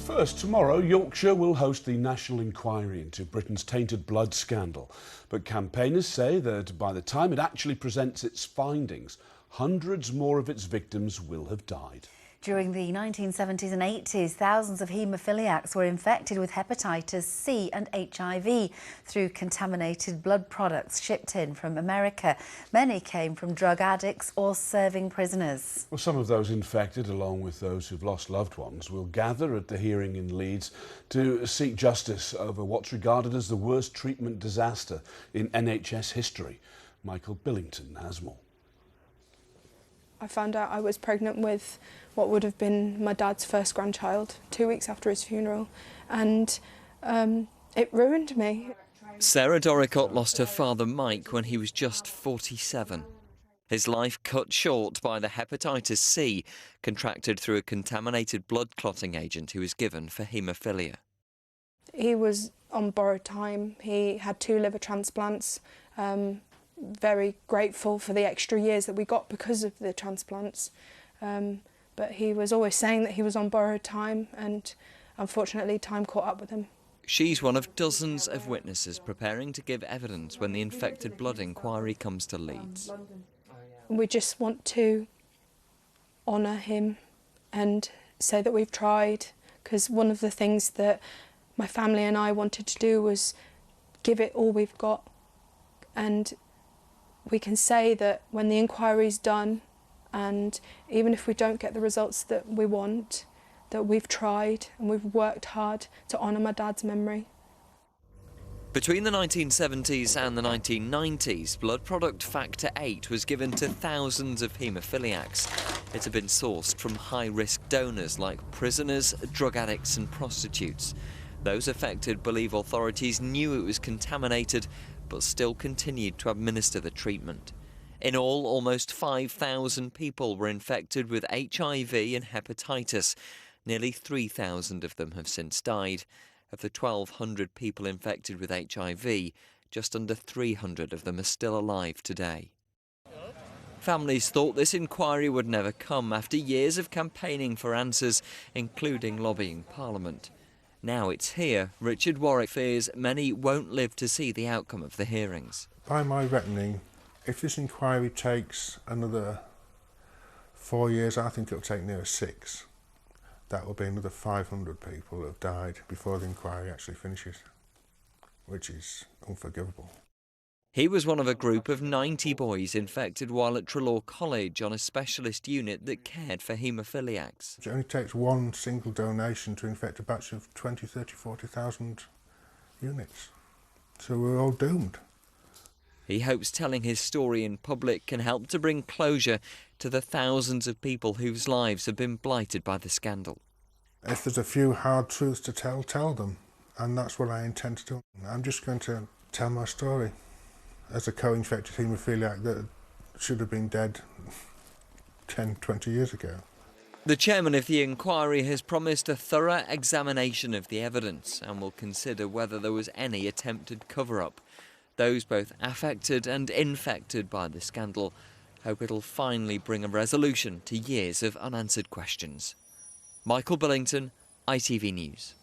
first, tomorrow, Yorkshire will host the national inquiry into Britain's tainted blood scandal. But campaigners say that by the time it actually presents its findings, hundreds more of its victims will have died. During the 1970s and 80s, thousands of haemophiliacs were infected with hepatitis C and HIV through contaminated blood products shipped in from America. Many came from drug addicts or serving prisoners. Well, some of those infected, along with those who've lost loved ones, will gather at the hearing in Leeds to seek justice over what's regarded as the worst treatment disaster in NHS history. Michael Billington has more. I found out I was pregnant with what would have been my dad's first grandchild 2 weeks after his funeral, and it ruined me. Sarah Dorricott lost her father Mike when he was just 47. His life cut short by the hepatitis C contracted through a contaminated blood clotting agent he was given for haemophilia. He was on borrowed time. He had 2 liver transplants. Very grateful for the extra years that we got because of the transplants. But he was always saying that he was on borrowed time, and unfortunately time caught up with him. She's one of dozens of witnesses preparing to give evidence when the infected blood inquiry comes to Leeds. We just want to honour him and say that we've tried, because one of the things that my family and I wanted to do was give it all we've got, and we can say that when the inquiry's done, and even if we don't get the results that we want, that we've tried and we've worked hard to honour my dad's memory. Between the 1970s and the 1990s, blood product factor 8 was given to thousands of haemophiliacs. It had been sourced from high-risk donors like prisoners, drug addicts and prostitutes. Those affected believe authorities knew it was contaminated, but still continued to administer the treatment. In all, almost 5,000 people were infected with HIV and hepatitis. Nearly 3,000 of them have since died. Of the 1,200 people infected with HIV, just under 300 of them are still alive today. Families thought this inquiry would never come after years of campaigning for answers, including lobbying Parliament. Now it's here. Richard Warwick fears many won't live to see the outcome of the hearings. By my reckoning, if this inquiry takes another 4 years, I think it'll take near 6. That will be another 500 people that have died before the inquiry actually finishes, which is unforgivable. He was one of a group of 90 boys infected while at Trelaw College on a specialist unit that cared for haemophiliacs. It only takes one single donation to infect a batch of 20, 30, 40,000 units. So we're all doomed. He hopes telling his story in public can help to bring closure to the thousands of people whose lives have been blighted by the scandal. If there's a few hard truths to tell them. And that's what I intend to do. I'm just going to tell my story as a co-infected haemophiliac that should have been dead 10, 20 years ago. The chairman of the inquiry has promised a thorough examination of the evidence and will consider whether there was any attempted cover-up. Those both affected and infected by the scandal hope it'll finally bring a resolution to years of unanswered questions. Michael Billington, ITV News.